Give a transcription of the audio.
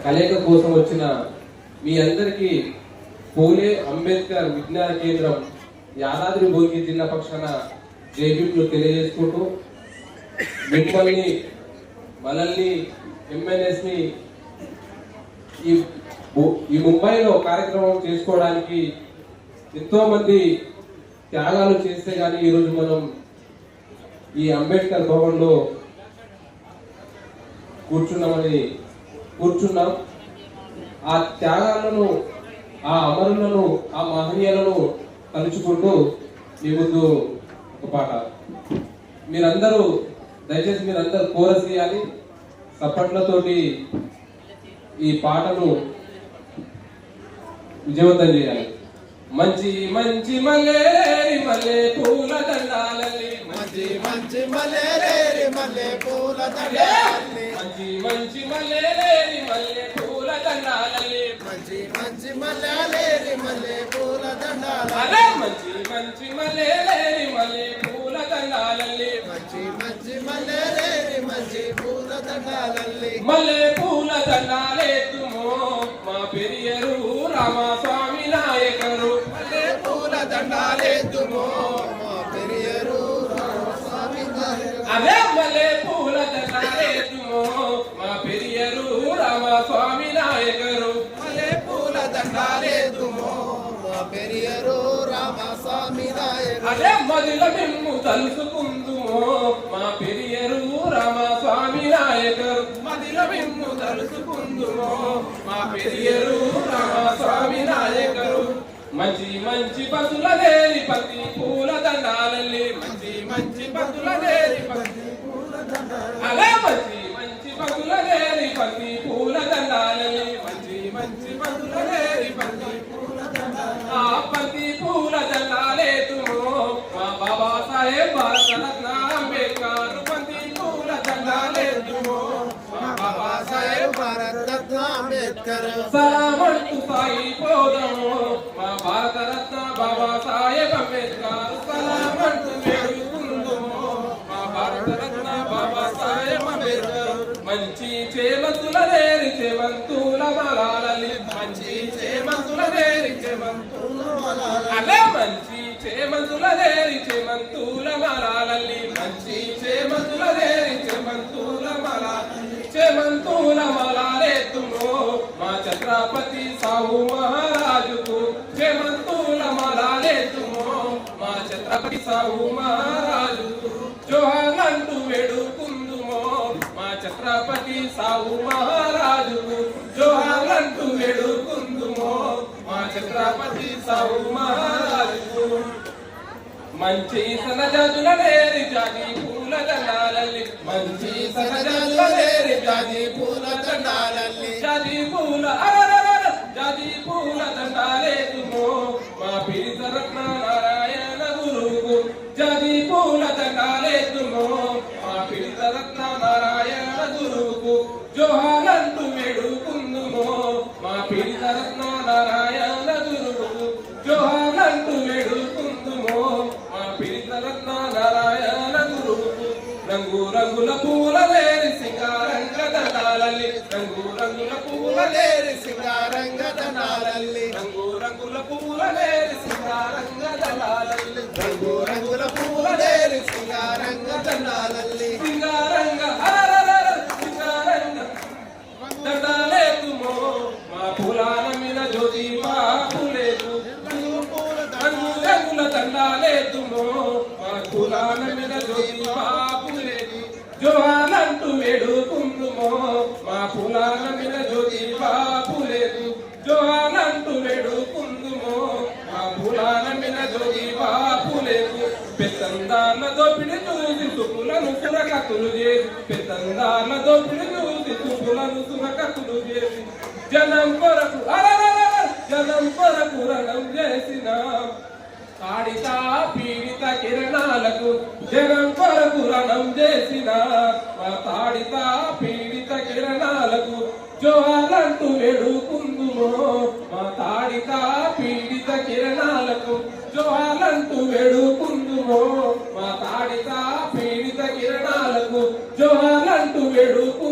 కలయిక కోసం వచ్చిన మీ అందరికీ పూలే అంబేద్కర్ విజ్ఞాన కేంద్రం యాదాద్రి భువనగిరి జిల్లా పక్షాన జైబీలు తెలియజేసుకుంటూ మిమ్మల్ని మనల్ని ఎంఎన్ఎస్ ని ఈ ముంబైలో కార్యక్రమం చేసుకోవడానికి ఎంతో మంది త్యాగాలు చేస్తే గానీ ఈరోజు మనం ఈ అంబేద్కర్ భవన్లో కూర్చున్నాం. ఆ త్యాగాలను, ఆ అమరులను, ఆ మహనీయులను తలుచుకుంటూ మీ ముందు ఒక పాట. మీరందరూ దయచేసి మీరందరూ కోరస్ చేయాలి, సప్పట్లతోటి ఈ పాటను విజయవంతం చేయాలి. మంచి మంచి మల్లేరి మల్లె పూల దండాలల్లి, మంచి మంచి మల్లేరి మల్లె పూల దండాలల్లి, మంచి మంచి మల్లేరి మల్లె పూల దండాలల్లి, మంచి మంచి మల్లేరి మల్లె పూల దండాలల్లి, అరే మంచి మంచి మల్లేరి మల్లె పూల దండాలల్లి, మంచి మంచి మల్లేరి మంచి పూల దండాలల్లి, మల్లె పూల దండాలెత్తుమో మా పెరియరు రామస్వామి నాయకరు, మల్లె పూల దండాలెత్తుమో మా పెరియరు రామస్వామి నాయకరు, అదే మల్లె పూల దండాలెత్తుమో మా పెరియరు రామస్వామి నాయకరు, మల్లె పూల దండాలెత్తుమో మా పెరియరు రామస్వామి నాయకరు, అదే మదిల మిమ్ము తలుసుకుందుమో మా పెరియరు రామస్వామి నాయకరు, మదిల మిమ్ము తలుసుకుందుమో మా పెరియరు రామస్వామి నాయకరు, మంచి మంచి పతుల దేరి పతి పూల దండాలల్లి, మంచి మంచి పతుల దేరి పతి పూల దండాలల్లి, అదే మంచి మంచి పతుల దేరి పతి పూల దండాలల్లి, మంచి మంచి పతుల దేరి పతి పూల దండాలల్లి, ఆ పతి పూల దండాలేతుమో మా బాబా సాహెబ్ భారతరత్న అంబేద్కర్ పతి పూల దండాలేతుమో మా బాబా సాహెబ్ భారతరత్న అంబేద్కర్ సలామంటూ సాగిపోదాము మా భారతరత్న బాబా సాహెబ్ అంబేద్కర్ సలామంటూ వేడుకుందుము మా భారతరత్న బాబా సాహెబ్ అంబేద్కర్, మంచి చేమంతుల దేరి చేమంతుల మలాలలి, మంచి చేమంతుల దేరి చేమంతుల మలాలలి, అదే మంచి చేమంతుల దేరి చేమంతుల మలాలల్లి, మంచి చేమంతుల దేరి చేమంతుల మలాలల్లి, చేమంతుల మలాలెత్తుమో మా ఛత్రపతి సాహు మహారాజుకు, చేమంతుల మలాలెత్తుమో మా ఛత్రపతి సాహు మహారాజుకు, జోహార్లంటూ వేడుకుందుమో మా ఛత్రపతి సాహు మహారాజుకు, జోహార్లంటూ వేడుకుందుమో మా ఛత్రపతి సాహు మహారాజుకు, మంచి సనజాజుల దేరి జాతి పూల దండాలల్లి, మంచి సనజాజుల దేరి జాతి పూల దండాలల్లి, జాతి పూల అరరర జాతి పూల దండాలేతుమో మా పీరితరత్న నారాయణ గురువుకు, జాతి పూల దండాలేతుమో మా పీరితరత్న నారాయణ గురువుకు, జోహార్లంటూ వేడుకుందుమో మా పీరితరత్న నారాయణ గురువుకు, జోహార్లంటూ వేడుకుందుమో మా పీరితరత్న నారాయణ గురువుకు, రంగు రంగుల పూల లేరి సింగారంగ దండాలల్లి, రంగు రంగుల పూల లేరి సింగారంగ దండాలల్లి, రంగు రంగుల పూల లేరి సింగారంగ దండాలల్లి, రంగు రంగుల పూల దేరి సింగారంగ దండాలల్లి, సింగారంగ అరరర సింగారంగ దండాలేతుమో మా పూలాల మీద జ్యోతి బాపులేదు, రంగు రంగుల దండాలేతుమో మా పూలాల మీద జ్యోతి బాపులేదు, జోహార్లంటూ వేడుకుందుమో మా పూలాల మీద జ్యోతి బాపులేదు, జోహార్లంటూ వేడుకుందుమో మా పూలాల మీద జ్యోతి బాపులేదు, పెత్తందార్ల దోపిడి చూసి తుపులను సురకతులు చేసి, పెత్తందార్ల దోపిడి చూసి తుపులను సురకతులు చేసి, జనం కొరకు అరరర జనం కొరకు రణం చేసిన తాడిత పీడిత కిరణాలకు, జనం కొరకు రణం చేసిన మా తాడిత పీడిత కిరణాలకు, జోహార్లంటూ వేడుకుందుమో మా తాడిత పీడిత కిరణాలకు, జోహార్లంటూ వేడుకుందుమో మా తాడిత పీడిత కిరణాలకు, జోహార్లంటూ వేడుకు